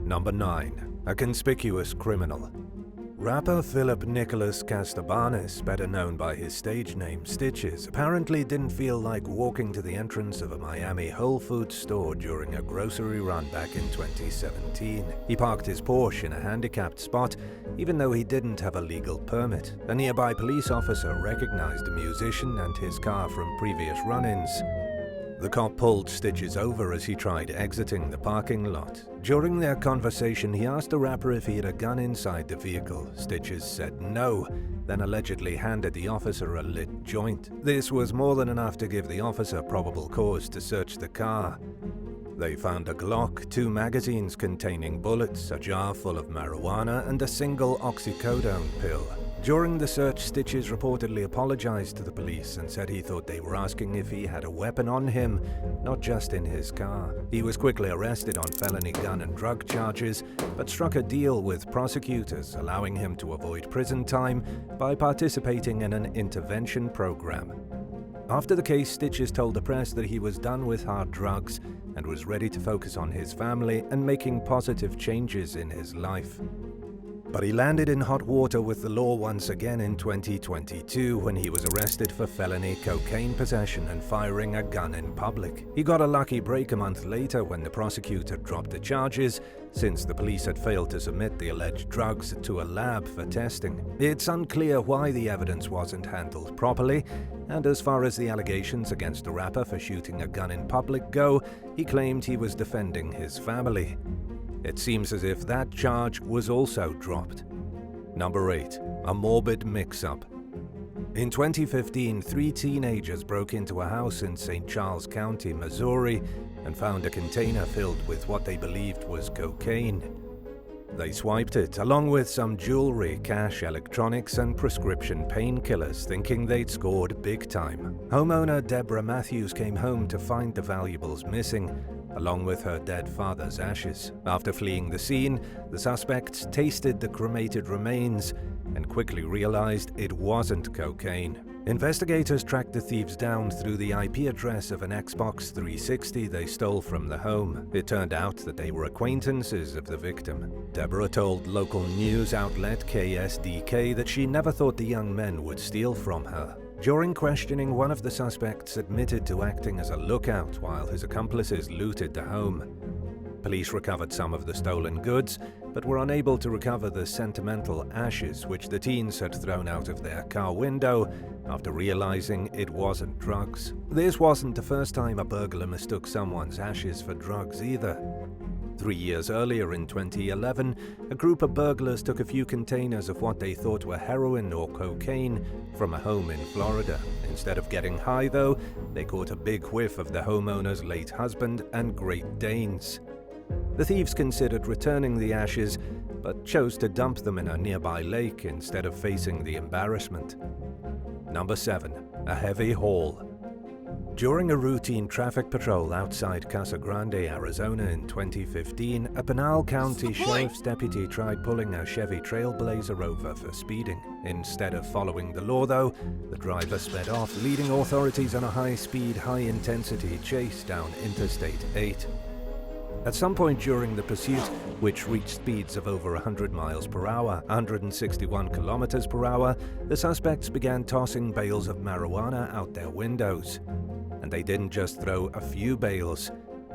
Number 9. A conspicuous criminal. Rapper Philip Nicholas Castabanes, better known by his stage name Stitches, apparently didn't feel like walking to the entrance of a Miami Whole Foods store during a grocery run back in 2017. He parked his Porsche in a handicapped spot, even though he didn't have a legal permit. A nearby police officer recognized the musician and his car from previous run-ins. The cop pulled Stitches over as he tried exiting the parking lot. During their conversation, he asked the rapper if he had a gun inside the vehicle. Stitches said no, then allegedly handed the officer a lit joint. This was more than enough to give the officer probable cause to search the car. They found a Glock, 2 magazines containing bullets, a jar full of marijuana, and a single oxycodone pill. During the search, Stitches reportedly apologized to the police and said he thought they were asking if he had a weapon on him, not just in his car. He was quickly arrested on felony gun and drug charges, but struck a deal with prosecutors, allowing him to avoid prison time by participating in an intervention program. After the case, Stitches told the press that he was done with hard drugs and was ready to focus on his family and making positive changes in his life. But he landed in hot water with the law once again in 2022 when he was arrested for felony cocaine possession and firing a gun in public. He got a lucky break a month later when the prosecutor dropped the charges, since the police had failed to submit the alleged drugs to a lab for testing. It's unclear why the evidence wasn't handled properly, and as far as the allegations against the rapper for shooting a gun in public go, he claimed he was defending his family. It seems as if that charge was also dropped. Number 8. A morbid mix-up. In 2015, 3 teenagers broke into a house in St. Charles County, Missouri, and found a container filled with what they believed was cocaine. They swiped it, along with some jewelry, cash, electronics, and prescription painkillers, thinking they'd scored big time. Homeowner Deborah Matthews came home to find the valuables missing, along with her dead father's ashes. After fleeing the scene, the suspects tasted the cremated remains and quickly realized it wasn't cocaine. Investigators tracked the thieves down through the IP address of an Xbox 360 they stole from the home. It turned out that they were acquaintances of the victim. Deborah told local news outlet KSDK that she never thought the young men would steal from her. During questioning, one of the suspects admitted to acting as a lookout while his accomplices looted the home. Police recovered some of the stolen goods, but were unable to recover the sentimental ashes which the teens had thrown out of their car window after realizing it wasn't drugs. This wasn't the first time a burglar mistook someone's ashes for drugs either. 3 years earlier, in 2011, a group of burglars took a few containers of what they thought were heroin or cocaine from a home in Florida. Instead of getting high, though, they caught a big whiff of the homeowner's late husband and Great Danes. The thieves considered returning the ashes, but chose to dump them in a nearby lake instead of facing the embarrassment. Number 7. A heavy haul. During a routine traffic patrol outside Casa Grande, Arizona in 2015, a Pinal County Sheriff's deputy tried pulling a Chevy Trailblazer over for speeding. Instead of following the law, though, the driver sped off, leading authorities on a high-speed, high-intensity chase down Interstate 8. At some point during the pursuit, which reached speeds of over 100 miles per hour, 161 kilometers per hour, the suspects began tossing bales of marijuana out their windows. And they didn't just throw a few bales.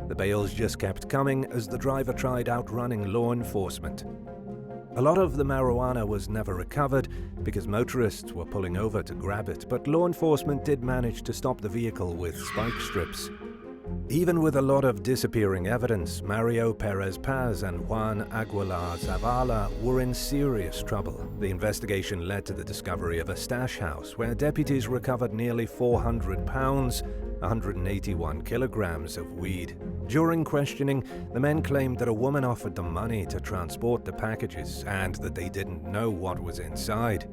The bales just kept coming as the driver tried outrunning law enforcement. A lot of the marijuana was never recovered because motorists were pulling over to grab it, but law enforcement did manage to stop the vehicle with spike strips. Even with a lot of disappearing evidence, Mario Perez Paz and Juan Aguilar Zavala were in serious trouble. The investigation led to the discovery of a stash house where deputies recovered nearly 400 pounds, 181 kilograms of weed. During questioning, the men claimed that a woman offered them money to transport the packages and that they didn't know what was inside.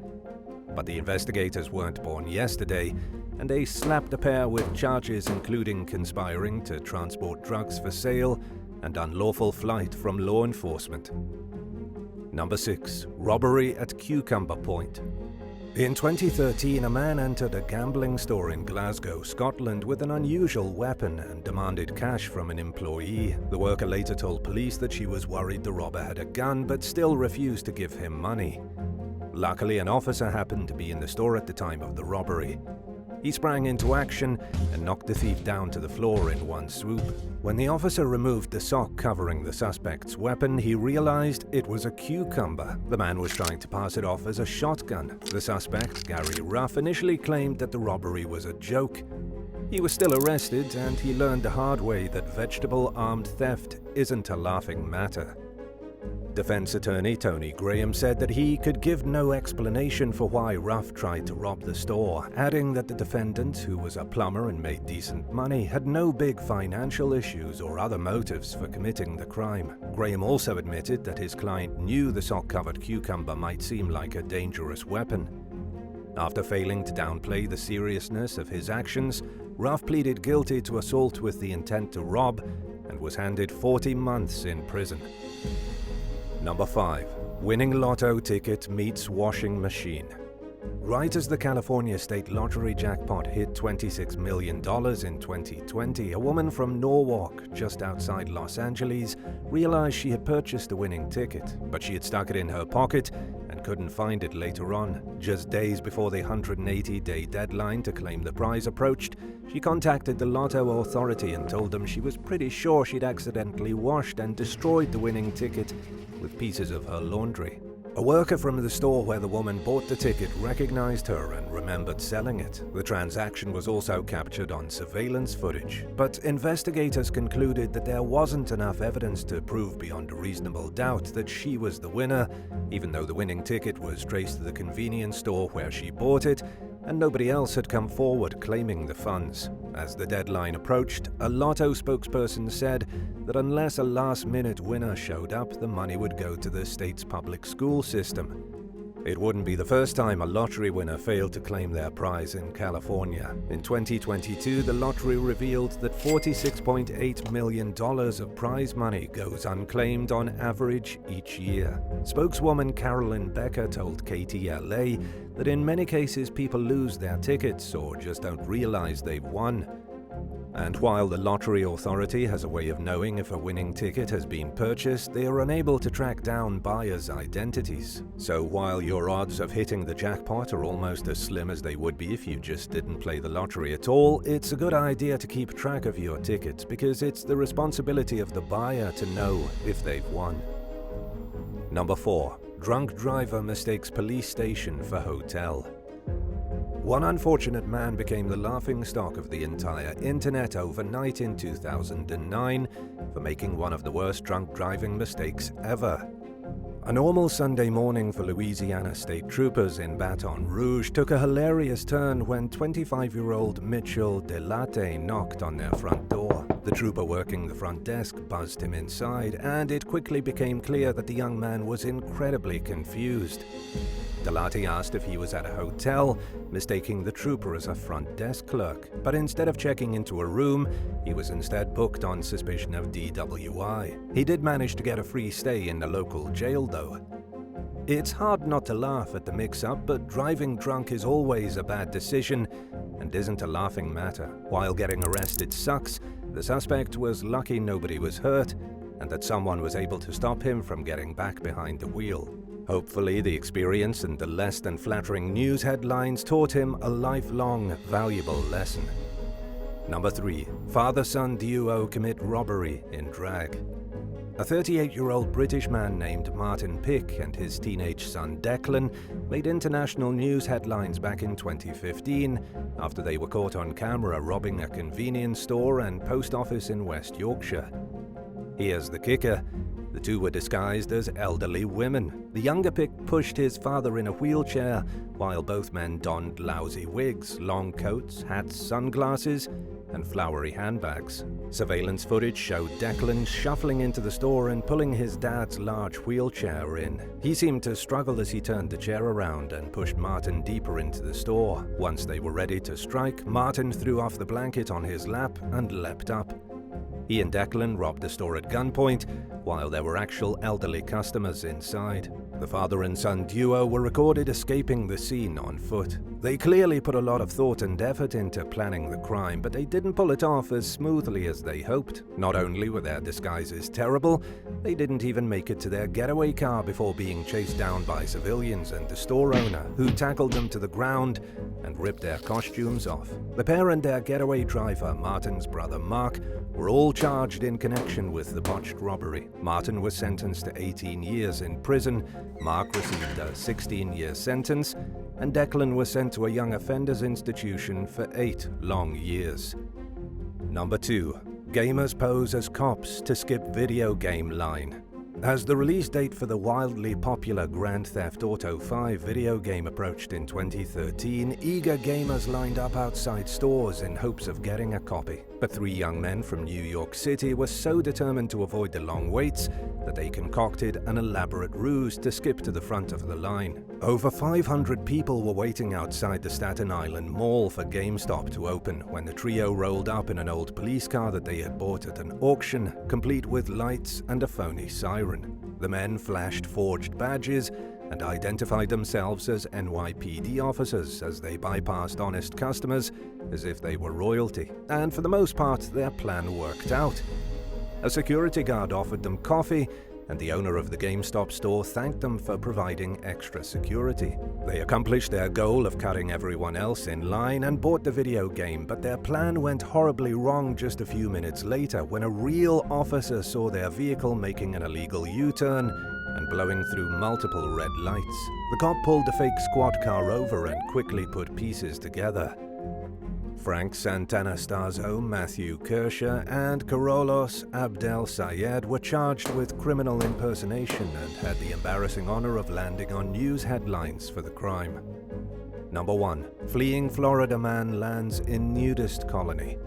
But the investigators weren't born yesterday, and they slapped the pair with charges including conspiring to transport drugs for sale and unlawful flight from law enforcement. Number 6. Robbery at Cucumber Point. In 2013, a man entered a gambling store in Glasgow, Scotland with an unusual weapon and demanded cash from an employee. The worker later told police that she was worried the robber had a gun but still refused to give him money. Luckily, an officer happened to be in the store at the time of the robbery. He sprang into action and knocked the thief down to the floor in one swoop. When the officer removed the sock covering the suspect's weapon, he realized it was a cucumber. The man was trying to pass it off as a shotgun. The suspect, Gary Ruff, initially claimed that the robbery was a joke. He was still arrested, and he learned the hard way that vegetable armed theft isn't a laughing matter. Defense attorney Tony Graham said that he could give no explanation for why Ruff tried to rob the store, adding that the defendant, who was a plumber and made decent money, had no big financial issues or other motives for committing the crime. Graham also admitted that his client knew the sock-covered cucumber might seem like a dangerous weapon. After failing to downplay the seriousness of his actions, Ruff pleaded guilty to assault with the intent to rob and was handed 40 months in prison. Number 5. Winning lotto ticket meets washing machine. Right as the California State Lottery jackpot hit $26 million in 2020, a woman from Norwalk, just outside Los Angeles, realized she had purchased a winning ticket, but she had stuck it in her pocket and couldn't find it later on. Just days before the 180-day deadline to claim the prize approached, she contacted the Lotto Authority and told them she was pretty sure she'd accidentally washed and destroyed the winning ticket with pieces of her laundry. A worker from the store where the woman bought the ticket recognized her and remembered selling it. The transaction was also captured on surveillance footage, but investigators concluded that there wasn't enough evidence to prove beyond a reasonable doubt that she was the winner, even though the winning ticket was traced to the convenience store where she bought it, and nobody else had come forward claiming the funds. As the deadline approached, a Lotto spokesperson said that unless a last-minute winner showed up, the money would go to the state's public school system. It wouldn't be the first time a lottery winner failed to claim their prize in California. In 2022, the lottery revealed that $46.8 million of prize money goes unclaimed on average each year. Spokeswoman Carolyn Becker told KTLA that in many cases people lose their tickets or just don't realize they've won. And while the Lottery Authority has a way of knowing if a winning ticket has been purchased, they are unable to track down buyers' identities. So while your odds of hitting the jackpot are almost as slim as they would be if you just didn't play the lottery at all, it's a good idea to keep track of your tickets because it's the responsibility of the buyer to know if they've won. Number 4. Drunk driver mistakes police station for hotel. One unfortunate man became the laughingstock of the entire internet overnight in 2009 for making one of the worst drunk driving mistakes ever. A normal Sunday morning for Louisiana state troopers in Baton Rouge took a hilarious turn when 25-year-old Mitchell Delate knocked on their front door. The trooper working the front desk buzzed him inside, and it quickly became clear that the young man was incredibly confused. Delate asked if he was at a hotel, mistaking the trooper as a front desk clerk, but instead of checking into a room, he was instead booked on suspicion of DWI. He did manage to get a free stay in the local jail, though. It's hard not to laugh at the mix-up, but driving drunk is always a bad decision and isn't a laughing matter. While getting arrested sucks, the suspect was lucky nobody was hurt and that someone was able to stop him from getting back behind the wheel. Hopefully, the experience and the less than flattering news headlines taught him a lifelong, valuable lesson. Number 3. Father-son duo commit robbery in drag. A 38-year-old British man named Martin Pick and his teenage son Declan made international news headlines back in 2015 after they were caught on camera robbing a convenience store and post office in West Yorkshire. Here's the kicker. The two were disguised as elderly women. The younger Pick pushed his father in a wheelchair, while both men donned lousy wigs, long coats, hats, sunglasses, and flowery handbags. Surveillance footage showed Declan shuffling into the store and pulling his dad's large wheelchair in. He seemed to struggle as he turned the chair around and pushed Martin deeper into the store. Once they were ready to strike, Martin threw off the blanket on his lap and leapt up. He and Declan robbed the store at gunpoint, while there were actual elderly customers inside. The father and son duo were recorded escaping the scene on foot. They clearly put a lot of thought and effort into planning the crime, but they didn't pull it off as smoothly as they hoped. Not only were their disguises terrible, they didn't even make it to their getaway car before being chased down by civilians and the store owner, who tackled them to the ground and ripped their costumes off. The pair and their getaway driver, Martin's brother Mark, were all charged in connection with the botched robbery. Martin was sentenced to 18 years in prison, Mark received a 16-year sentence, and Declan was sent to a young offenders institution for 8 long years. Number 2. Gamers pose as cops to skip video game line. As the release date for the wildly popular Grand Theft Auto 5 video game approached in 2013, eager gamers lined up outside stores in hopes of getting a copy. But 3 young men from New York City were so determined to avoid the long waits that they concocted an elaborate ruse to skip to the front of the line. Over 500 people were waiting outside the Staten Island Mall for GameStop to open when the trio rolled up in an old police car that they had bought at an auction, complete with lights and a phony siren. The men flashed forged badges and identified themselves as NYPD officers as they bypassed honest customers as if they were royalty. And for the most part, their plan worked out. A security guard offered them coffee, and the owner of the GameStop store thanked them for providing extra security. They accomplished their goal of cutting everyone else in line and bought the video game, but their plan went horribly wrong just a few minutes later when a real officer saw their vehicle making an illegal U-turn and blowing through multiple red lights. The cop pulled the fake squad car over and quickly put pieces together. Frank Santanastarzo, Matthew Kershaw, and Carolus Abdel Sayed were charged with criminal impersonation and had the embarrassing honor of landing on news headlines for the crime. Number 1. Fleeing Florida man lands in nudist colony.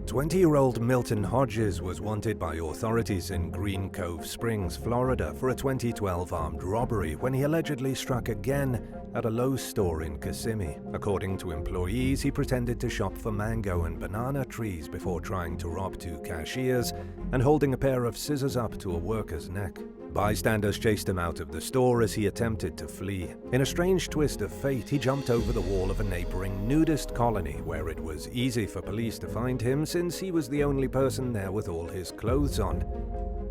20-year-old Milton Hodges was wanted by authorities in Green Cove Springs, Florida for a 2012 armed robbery when he allegedly struck again at a Lowe's store in Kissimmee. According to employees, he pretended to shop for mango and banana trees before trying to rob 2 cashiers and holding a pair of scissors up to a worker's neck. Bystanders chased him out of the store as he attempted to flee. In a strange twist of fate, he jumped over the wall of a neighboring nudist colony where it was easy for police to find him since he was the only person there with all his clothes on.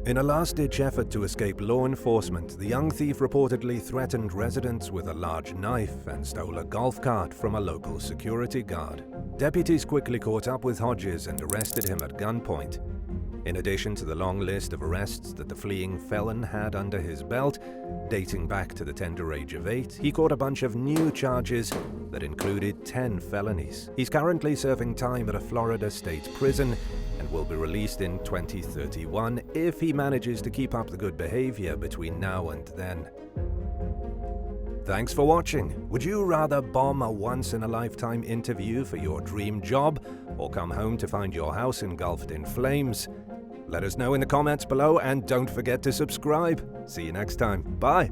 In a last-ditch effort to escape law enforcement, the young thief reportedly threatened residents with a large knife and stole a golf cart from a local security guard. Deputies quickly caught up with Hodges and arrested him at gunpoint. In addition to the long list of arrests that the fleeing felon had under his belt, dating back to the tender age of 8, he caught a bunch of new charges that included 10 felonies. He's currently serving time at a Florida state prison and will be released in 2031 if he manages to keep up the good behavior between now and then. Thanks for watching. Would you rather bomb a once-in-a-lifetime interview for your dream job or come home to find your house engulfed in flames? Let us know in the comments below and don't forget to subscribe. See you next time. Bye.